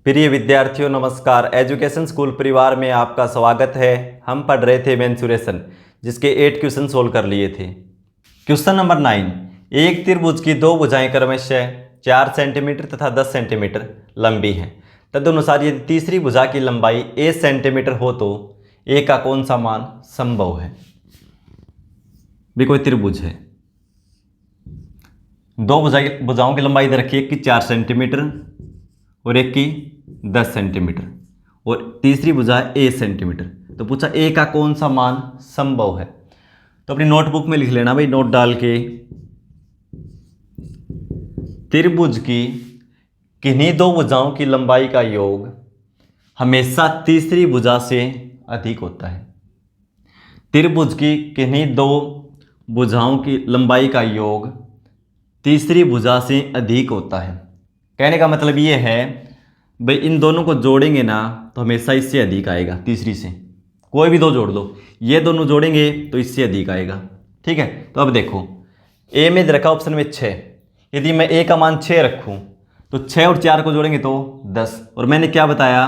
प्रिय विद्यार्थियों नमस्कार। एजुकेशन स्कूल परिवार में आपका स्वागत है। हम पढ़ रहे थे मेंसुरेशन, जिसके 8 क्वेश्चन सोल्व कर लिए थे। क्वेश्चन नंबर 9, एक त्रिभुज की दो भुजाएं क्रमशः 4 सेंटीमीटर तथा 10 सेंटीमीटर लंबी हैं। तदनुसार यदि तीसरी भुजा की लंबाई 1 सेंटीमीटर हो तो ए का कौन सा मान संभव है। भी कोई त्रिभुज है, दो भुजाओं की लंबाई दे रखी है, एक की 4 सेंटीमीटर और एक की 10 सेंटीमीटर और तीसरी भुजा है 1 सेंटीमीटर। तो पूछा ए का कौन सा मान संभव है। तो अपनी नोटबुक में लिख लेना भाई, नोट डाल के, त्रिभुज की किन्हीं दो भुजाओं की लंबाई का योग हमेशा तीसरी भुजा से अधिक होता है। त्रिभुज की किन्हीं दो भुजाओं की लंबाई का योग तीसरी भुजा से अधिक होता है। कहने का मतलब ये है भाई, इन दोनों को जोड़ेंगे ना तो हमेशा इससे अधिक आएगा। तीसरी से कोई भी दो जोड़ दो, ये दोनों जोड़ेंगे तो इससे अधिक आएगा। ठीक है, तो अब देखो ए में रखा ऑप्शन में 6। यदि मैं ए का मान 6 रखूं तो 6 और 4 को जोड़ेंगे तो 10। और मैंने क्या बताया,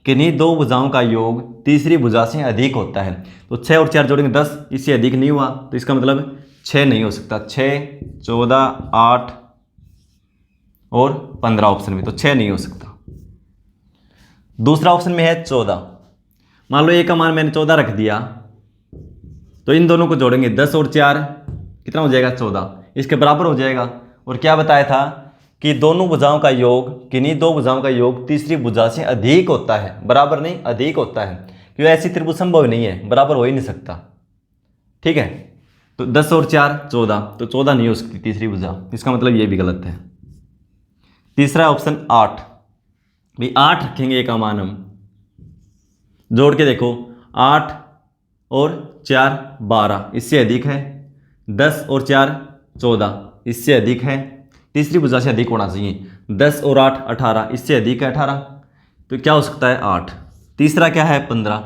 किन्हीं दो भुजाओं का योग तीसरी भुजा से अधिक होता है। तो 6 और 4 जोड़ेंगे 10, इससे अधिक नहीं हुआ तो इसका मतलब 6 नहीं हो सकता। 6, 14, 8 और 15 ऑप्शन में, तो 6 नहीं हो सकता। दूसरा ऑप्शन में है 14। मान लो ए का मान मैंने 14 रख दिया तो इन दोनों को जोड़ेंगे 10 और 4 कितना हो जाएगा, 14, इसके बराबर हो जाएगा। और क्या बताया था कि दोनों भुजाओं का योग, किन्हीं दो भुजाओं का योग तीसरी भुजा से अधिक होता है, बराबर नहीं अधिक होता है, क्योंकि ऐसी त्रिभुज संभव नहीं है, बराबर हो ही नहीं सकता। ठीक है, तो 10 और 4 14, तो 14 नहीं हो सकती तीसरी भुजा, इसका मतलब ये भी गलत है। तीसरा ऑप्शन 8, भाई 8 रखेंगे एक का मान हम, जोड़ के देखो 8 और 4 12, इससे अधिक है। 10 और 4 14, इससे अधिक है। तीसरी भुजा से अधिक होना चाहिए। 10 और 8 18, इससे अधिक है 18, तो क्या हो सकता है 8। तीसरा क्या है 15,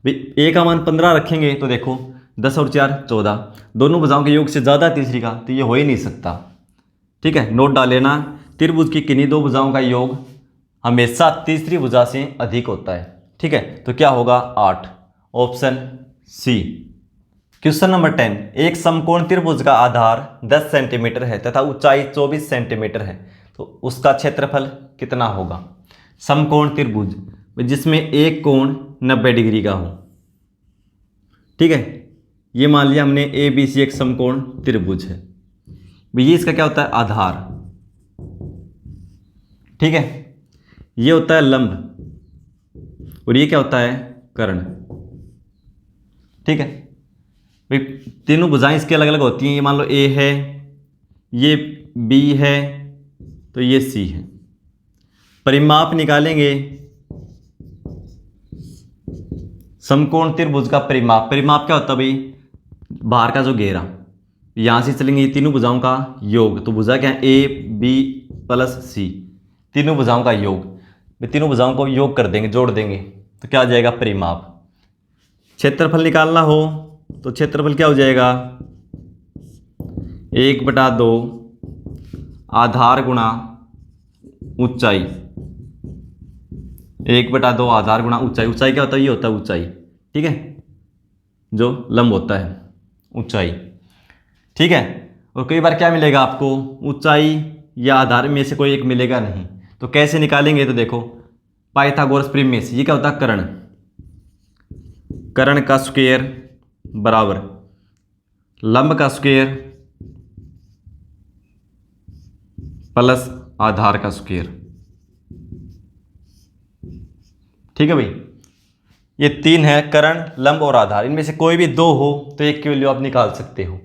भाई ए का मान 15 रखेंगे तो देखो 10 और 4 14, दोनों भुजाओं के योग से ज़्यादा तीसरी का, तो ये हो ही नहीं सकता। ठीक है, नोट डाल लेना, त्रिभुज की किन्हीं दो भुजाओं का योग हमेशा तीसरी भुजा से अधिक होता है। ठीक है, तो क्या होगा 8, ऑप्शन सी। क्वेश्चन नंबर 10, एक समकोण त्रिभुज का आधार 10 सेंटीमीटर है तथा ऊंचाई 24 सेंटीमीटर है, तो उसका क्षेत्रफल कितना होगा। समकोण त्रिभुज जिसमें एक कोण 90 डिग्री का हो। ठीक है, ये मान लिया हमने ए बी सी एक समकोण त्रिभुज है। ये इसका क्या होता है, आधार। ठीक है, ये होता है लंब और ये क्या होता है, कर्ण। ठीक है भाई, तीनों भुजाएं इसके अलग अलग होती हैं। ये मान लो ए है, ये बी है, तो ये सी है। परिमाप निकालेंगे समकोण त्रिभुज का परिमाप। परिमाप क्या होता है भाई, बाहर का जो घेरा, यहां से चलेंगे ये तीनों भुजाओं का योग, तो भुजा क्या है ए बी प्लस सी, तीनों भुजाओं का योग। तीनों भुजाओं को योग कर देंगे, जोड़ देंगे, तो क्या आ जाएगा परिमाप। क्षेत्रफल निकालना हो तो क्षेत्रफल क्या हो जाएगा, 1/2 आधार गुणा ऊंचाई। 1/2 आधार गुणा ऊंचाई। ऊंचाई क्या होता है, ये होता है ऊंचाई। ठीक है, जो लंब होता है ऊंचाई। ठीक है, और कई बार क्या मिलेगा आपको, ऊंचाई या आधार में से कोई एक मिलेगा नहीं, तो कैसे निकालेंगे, तो देखो पाइथागोरस प्रीमिस, ये क्या होता है कर्ण। कर्ण का स्क्वायर बराबर लंब का स्क्वायर प्लस आधार का स्क्वायर। ठीक है भाई, ये 3 है, कर्ण लंब और आधार। इनमें से कोई भी 2 हो तो एक की वैल्यू आप निकाल सकते हो।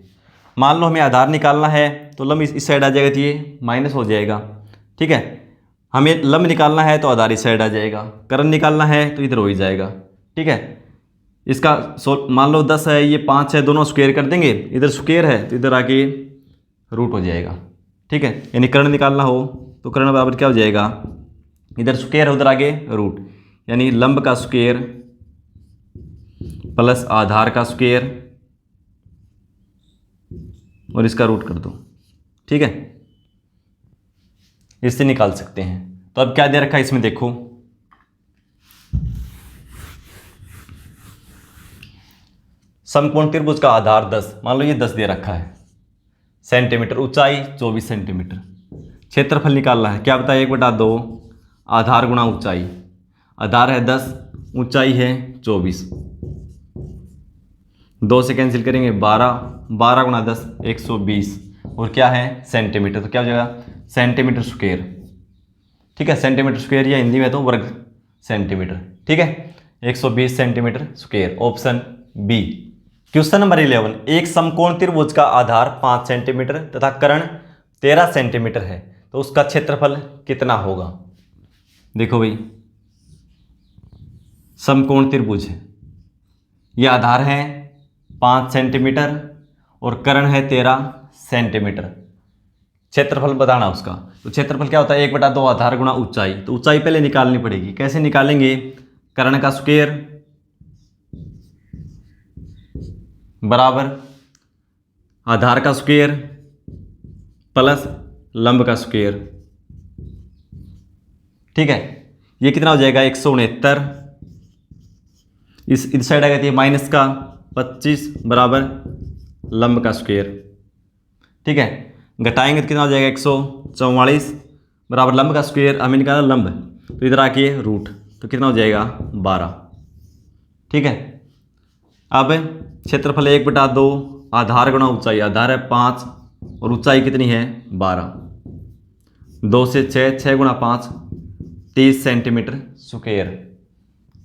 मान लो हमें आधार निकालना है तो लंब इस साइड आ जाएगा, तो ये माइनस हो जाएगा। ठीक है, हमें लंब निकालना है तो आधार इस साइड आ जाएगा, कर्ण निकालना है तो इधर हो ही जाएगा। ठीक है, इसका मान लो 10 है, ये 5 है, दोनों स्क्वायर कर देंगे, इधर स्क्वायर है तो इधर आके रूट हो जाएगा। ठीक है, यानी कर्ण निकालना हो तो कर्ण बराबर क्या हो जाएगा, इधर स्क्वायर है उधर आगे रूट, यानी लंब का स्क्वायर प्लस आधार का स्क्वायर और इसका रूट कर दो। ठीक है, इससे निकाल सकते हैं। तो अब क्या दे रखा है इसमें देखो, समकोण त्रिभुज का आधार 10, मान लो ये 10 दे रखा है सेंटीमीटर, ऊंचाई 24 सेंटीमीटर, क्षेत्रफल निकालना है। क्या बताया, 1/2 आधार गुणा ऊंचाई, आधार है 10, ऊंचाई है 24, 2 से कैंसिल करेंगे 12, 12 गुणा 10 120, और क्या है सेंटीमीटर, तो क्या हो जाएगा सेंटीमीटर स्क्वायर। ठीक है, सेंटीमीटर स्क्वायर या हिंदी में तो वर्ग सेंटीमीटर। ठीक है, 120 centimetre square, option B. Question number 11, एक समकोण त्रिभुज का आधार 5 सेंटीमीटर तथा कर्ण 13 सेंटीमीटर है, तो उसका क्षेत्रफल कितना होगा। देखो भाई, समकोण त्रिभुज है, यह आधार है 5 सेंटीमीटर और कर्ण है 13 सेंटीमीटर, क्षेत्रफल बताना उसका। तो क्षेत्रफल क्या होता है, 1/2 आधार गुणा ऊंचाई, तो ऊंचाई पहले निकालनी पड़ेगी। कैसे निकालेंगे, कर्ण का स्क्वायर बराबर आधार का स्क्वायर प्लस लंब का स्क्वायर। ठीक है, ये कितना हो जाएगा 169, इस साइड आ गई थी माइनस का 25 बराबर लंब का स्क्वायर। ठीक है, घटाएंगे तो कितना हो जाएगा 144 बराबर लंब का स्क्वायर, हमें निकाला लंब, तो इधर आके रूट, तो कितना हो जाएगा 12। ठीक है, अब क्षेत्रफल 1/2 आधार गुणा ऊंचाई, आधार है 5 और ऊंचाई कितनी है 12, 2 से 6, 6 गुणा 5 30 सेंटीमीटर स्क्वायर।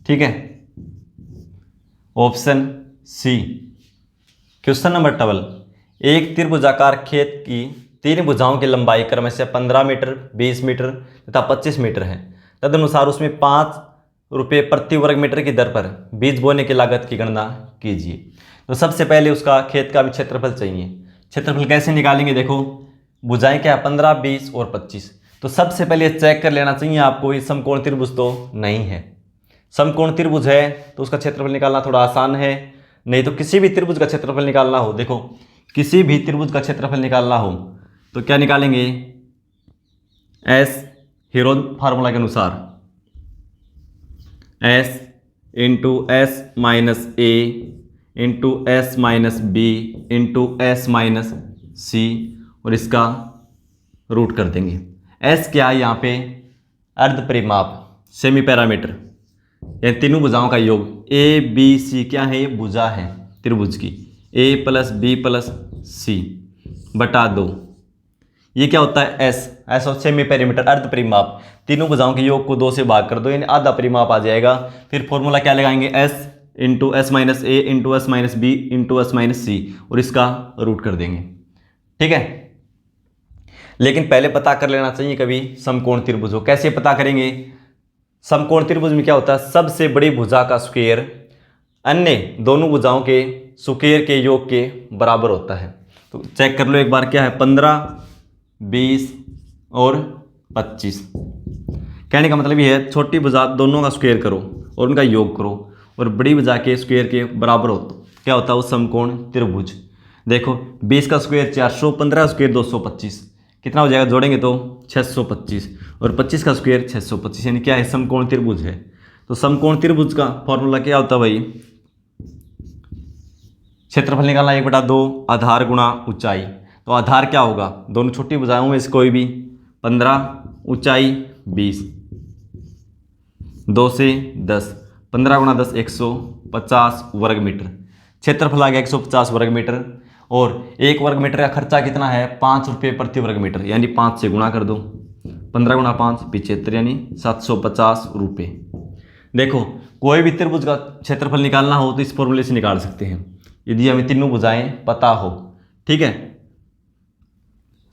ठीक है, ऑप्शन सी। क्वेश्चन नंबर 12, एक त्रिभुजाकार खेत की 3 भुजाओं की लंबाई क्रमशः 15 मीटर, 20 मीटर तथा 25 मीटर है। तदनुसार उसमें 5 रुपये प्रति वर्ग मीटर की दर पर बीज बोने की लागत की गणना कीजिए। तो सबसे पहले उसका खेत का भी क्षेत्रफल चाहिए। क्षेत्रफल कैसे निकालेंगे, देखो भुजाएं क्या है 15, 20 और 25। तो सबसे पहले चेक कर लेना चाहिए आपको, ये समकोण त्रिभुज तो नहीं है। समकोण त्रिभुज है तो उसका क्षेत्रफल निकालना थोड़ा आसान है, नहीं तो किसी भी त्रिभुज का क्षेत्रफल निकालना हो, देखो किसी भी त्रिभुज का क्षेत्रफल निकालना हो तो क्या निकालेंगे, एस हीरोन फार्मूला के अनुसार, S into S minus A into S minus B into S minus C, और इसका रूट कर देंगे। एस क्या है यहाँ पे, अर्ध परिमाप सेमी पैरामीटर, यानी तीनों भुजाओं का योग। ए बी सी क्या है, ये भुजा है त्रिभुज की, ए प्लस बी प्लस सी बटा 2। ये क्या होता है एस, एस और सेमी पैरामीटर अर्ध परिमाप, तीनों भुजाओं के योग को 2 से भाग कर दो, यानी आधा परिमाप आ जाएगा। फिर फॉर्मूला क्या लगाएंगे, S into S minus A into S minus B into S minus C, और इसका रूट कर देंगे। ठीक है, लेकिन पहले पता कर लेना चाहिए कभी समकोण त्रिभुज हो। कैसे पता करेंगे, समकोण त्रिभुज में क्या होता है, सबसे बड़ी भुजा का स्क्वायर अन्य दोनों भुजाओं के स्क्वायर के योग के बराबर होता है। तो चेक कर लो एक बार, क्या है 15, 20 और 25। कहने का मतलब ये है छोटी भुजा दोनों का स्क्वायर करो और उनका योग करो, और बड़ी भुजा के स्क्वायर के बराबर हो क्या होता है वो समकोण त्रिभुज। देखो 20 का स्क्वायर 400, 15 का स्क्वायर 225, कितना हो जाएगा, जोड़ेंगे तो 625, और 25 का स्क्वायर 625, यानी क्या है समकोण त्रिभुज है। तो समकोण त्रिभुज का फॉर्मूला क्या होता है भाई, क्षेत्रफल निकालना 1/2 आधार गुणा ऊंचाई। तो आधार क्या होगा, दोनों छोटी भुजाओं में से कोई भी, 15 ऊंचाई 20, 2 से 10, 15 गुणा 10 150 वर्ग मीटर, क्षेत्रफल आ गया 150 वर्ग मीटर, और 1 वर्ग मीटर का खर्चा कितना है 5 रुपये प्रति वर्ग मीटर, यानी 5 से गुणा कर दो, 15 गुणा 5 75, यानी 750 रुपये। देखो कोई भी त्रिभुज का क्षेत्रफल निकालना हो तो इस फॉर्मूले से निकाल सकते हैं, यदि हमें तीनों भुजाएं पता हो। ठीक है,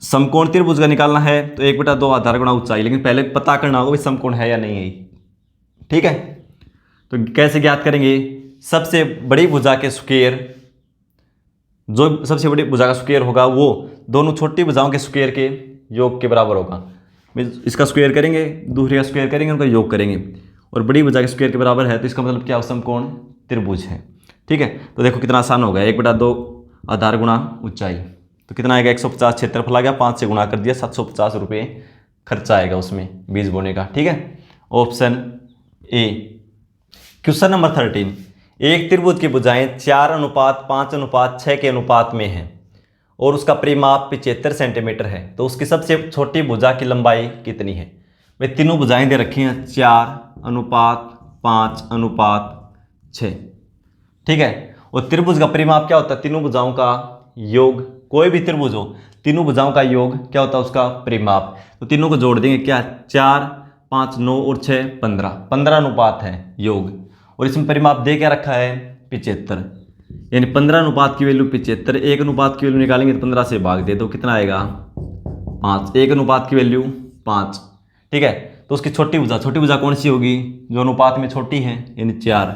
समकोण त्रिभुज का निकालना है तो 1/2 आधार गुणा ऊंचाई, लेकिन पहले पता करना होगा समकोण है या नहीं है। ठीक है, तो कैसे ज्ञात करेंगे, सबसे बड़ी भुजा के स्क्वायर, जो सबसे बड़ी भुजा का स्क्वायर होगा वो दोनों छोटी भुजाओं के स्क्वायर के योग के बराबर होगा। इसका स्क्वायर करेंगे, दूसरे का स्क्वायर करेंगे, उनका योग करेंगे, और बड़ी भुजा के स्क्वायर के बराबर है, तो इसका मतलब क्या, समकोण त्रिभुज है। ठीक है, तो देखो कितना आसान होगा, 1/2 आधार गुणा ऊंचाई, तो कितना आएगा 150, क्षेत्रफल आ गया, 5 से गुणा कर दिया, 750 रुपये खर्चा आएगा उसमें बीज बोने का। ठीक है, ऑप्शन ए। क्वेश्चन नंबर 13, एक त्रिभुज की भुजाएं 4:5:6 के अनुपात में है और उसका परिमाप 75 सेंटीमीटर है, तो उसकी सबसे छोटी भुजा की लंबाई कितनी है? वे तीनों भुजाएं दे रखी हैं 4:5:6। ठीक है। और त्रिभुज का परिमाप क्या होता है? तीनों भुजाओं का योग। कोई भी त्रिभुज हो, तीनों भुजाओं का योग क्या होता है? उसका परिमाप। तो तीनों को जोड़ देंगे, क्या? 4, 5, 9 और 6 15, 15 अनुपात है योग। और इसमें परिमाप दे क्या रखा है? 75। यानी 15 अनुपात की वैल्यू 75। एक अनुपात की वैल्यू निकालेंगे तो 15 से भाग दे दो, कितना आएगा? 5। एक अनुपात की वैल्यू 5। ठीक है। तो उसकी छोटी भुजा कौन सी होगी? जो अनुपात में छोटी है, यानी 4।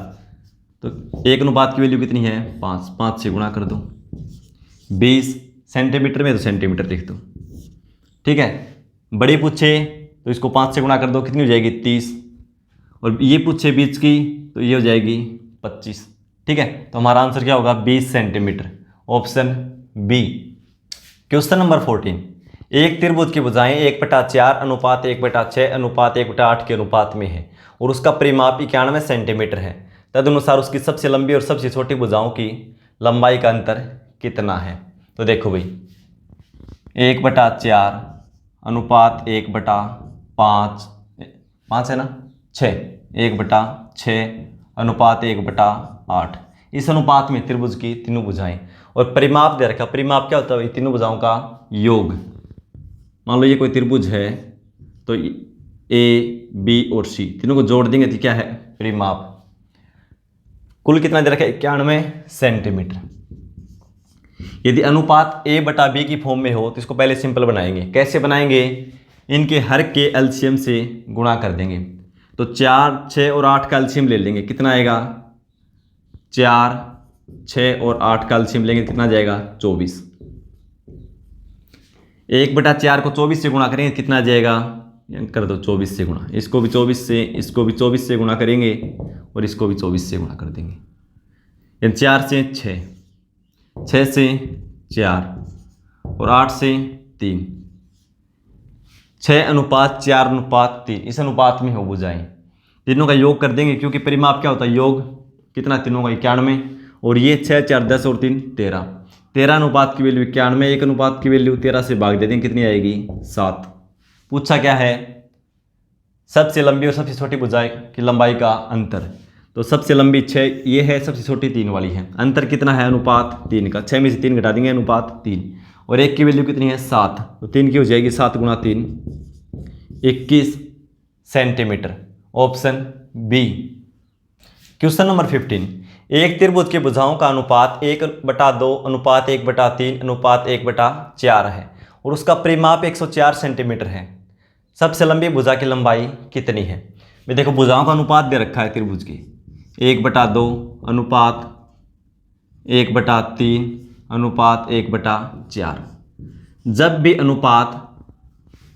तो एक अनुपात की वैल्यू कितनी है? 5। 5 से गुणा कर दो। 20 सेंटीमीटर में तो सेंटीमीटर लिख दो। ठीक है। बड़ी पूछे तो इसको 5 से गुणा कर दो, कितनी हो जाएगी? 30। और ये पूछे बीच की तो ये हो जाएगी 25। ठीक है। तो हमारा आंसर क्या होगा? 20 centimetre. Option B. Question number 14। एक त्रिभुज की भुजाएं 1/4:1/6:1/8 के अनुपात में है और उसका परिमाप 91 सेंटीमीटर है। तदनुसार उसकी सबसे लंबी और सबसे छोटी भुजाओं की लंबाई का अंतर कितना है? तो देखो भाई, 1/4:1/5 5 है ना, 6 1/6:1/8 इस अनुपात में त्रिभुज की तीनों भुजाएं। और परिमाप दे रखा। परिमाप क्या होता है? तीनों भुजाओं का योग। मान लो ये कोई त्रिभुज है, तो ए, बी और सी तीनों को जोड़ देंगे तो क्या है? परिमाप। कुल कितना दे रखा है? 91 सेंटीमीटर। यदि अनुपात A/B की फॉर्म में हो तो इसको पहले सिंपल बनाएंगे। कैसे बनाएंगे? इनके हर के एलसीएम से गुणा कर देंगे। तो 4, 6 और 8 का एलसीएम ले लेंगे, कितना आएगा? 4, 6 और 8 का एलसीएम लेंगे, कितना जाएगा? 24। 1/4 को 24 से गुणा करेंगे, कितना आ जाएगा? कर दो 24 से गुणा। इसको भी 24 से, इसको भी 24 से गुणा करेंगे और इसको भी 24 से गुणा कर देंगे। 4 से 6, 6 से 4 और 8 से 3। 6:4:3 इस अनुपात में हो भुजाएं। तीनों का योग कर देंगे, क्योंकि परिमाप क्या होता है? योग। कितना तीनों का? 91। और ये 6, 4, 10 और 3 13। 13 अनुपात की वैल्यू 91। एक अनुपात की वैल्यू 13 से भाग दे देंगे, कितनी आएगी? 7। पूछा क्या है? सबसे लंबी और सबसे छोटी भुजाएं की लंबाई का अंतर। तो सबसे लंबी 6 ये है, सबसे छोटी 3 वाली है। अंतर कितना है? अनुपात 3 का। 6 में से 3 घटा देंगे, अनुपात 3। और एक की वैल्यू कितनी है? 7। तो 3 की हो जाएगी 7 × 3 21 centimetre. Option B. Question number 15। एक त्रिभुज की भुजाओं का अनुपात 1/2:1/3:1/4 है और उसका परिमाप 104 सेंटीमीटर है। सबसे लंबी भुजा की लंबाई कितनी है? मैं देखो, भुजाओं का अनुपात दे रखा है त्रिभुज की 1/2:1/3:1/4। जब भी अनुपात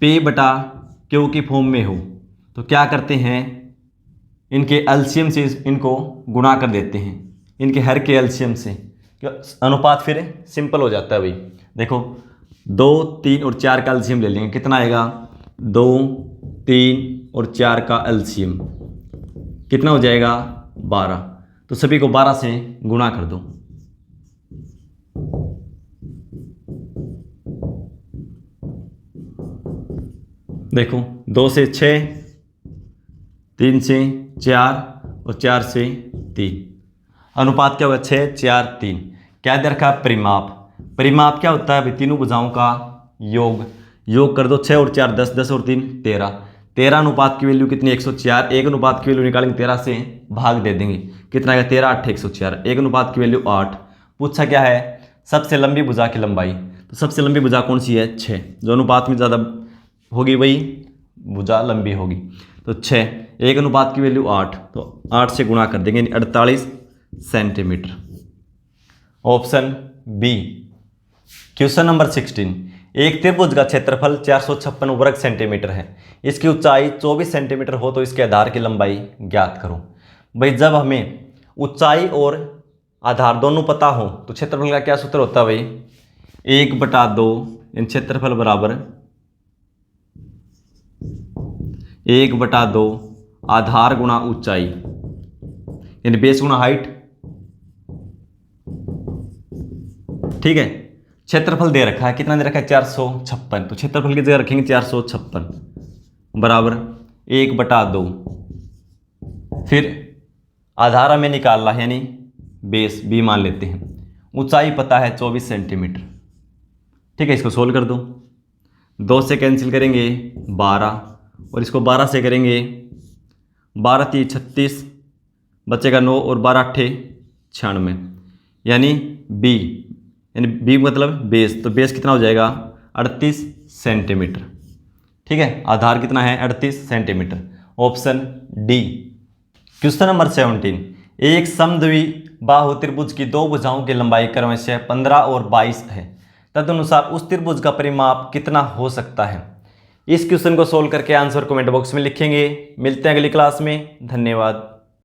P/Q की फॉर्म में हो तो क्या करते हैं? इनके एलसीएम से इनको गुणा कर देते हैं, इनके हर के एलसीएम से। अनुपात फिर सिंपल हो जाता है भाई। देखो 2, 3 और 4 का एलसीएम ले लेंगे, कितना आएगा? 2, 3 और 4 का एलसीएम कितना हो जाएगा? 12। तो सभी को 12 से गुणा कर दो। देखो 2 से 6, 3 से 4 और 4 से 3। अनुपात क्या होगा? 6, 4, 3। क्या दे रखा? परिमाप। परिमाप क्या होता है भाई? तीनों भुजाओं का योग। योग कर दो। 6 और 4 10, 10 और 3 13। 13 अनुपात की वैल्यू कितनी? 104। एक अनुपात की वैल्यू निकालेंगे, 13 से भाग दे देंगे, कितना आएगा? 13, 8, 104। एक अनुपात की वैल्यू 8। पूछा क्या है? सबसे लंबी भुजा की लंबाई। तो सबसे लंबी भुजा कौन सी है? 6। जो अनुपात में ज़्यादा होगी वही भुजा लंबी होगी। तो 6, एक अनुपात की वैल्यू 8, तो 8 से गुणा कर देंगे, 48 centimetre. Option B. Question number 16। एक त्रिभुज का क्षेत्रफल 456 वर्ग सेंटीमीटर है। इसकी ऊंचाई 24 सेंटीमीटर हो तो इसके आधार की लंबाई ज्ञात करो। भाई जब हमें ऊंचाई और आधार दोनों पता हो तो क्षेत्रफल का क्या सूत्र होता है भाई? 1/2 क्षेत्रफल बराबर 1/2 आधार गुणा ऊंचाई, यानी बेस गुणा हाइट ठीक है। क्षेत्रफल दे रखा है, कितना दे रखा है 456, तो क्षेत्रफल की जगह रखेंगे 456 बराबर 1/2। फिर आधार हमें निकालना है यानी बेस बी मान लेते हैं। ऊंचाई पता है 24 सेंटीमीटर। ठीक है, इसको सोल्व कर दो। 2 से कैंसिल करेंगे 12 और इसको 12 से करेंगे 12 3 36 बचेगा 9 और 12 8 96 यानी बी मतलब बेस, तो बेस कितना हो जाएगा 38 सेंटीमीटर। ठीक है, आधार कितना है 38 centimetre. Option D. Question number 17, एक समद्वि बाहु त्रिभुज की दो भुजाओं की लंबाई क्रमशः 15 और 22 है, तदनुसार उस त्रिभुज का परिमाप कितना हो सकता है। इस क्वेश्चन को सोल्व करके आंसर कमेंट बॉक्स में लिखेंगे। मिलते हैं अगली क्लास में, धन्यवाद।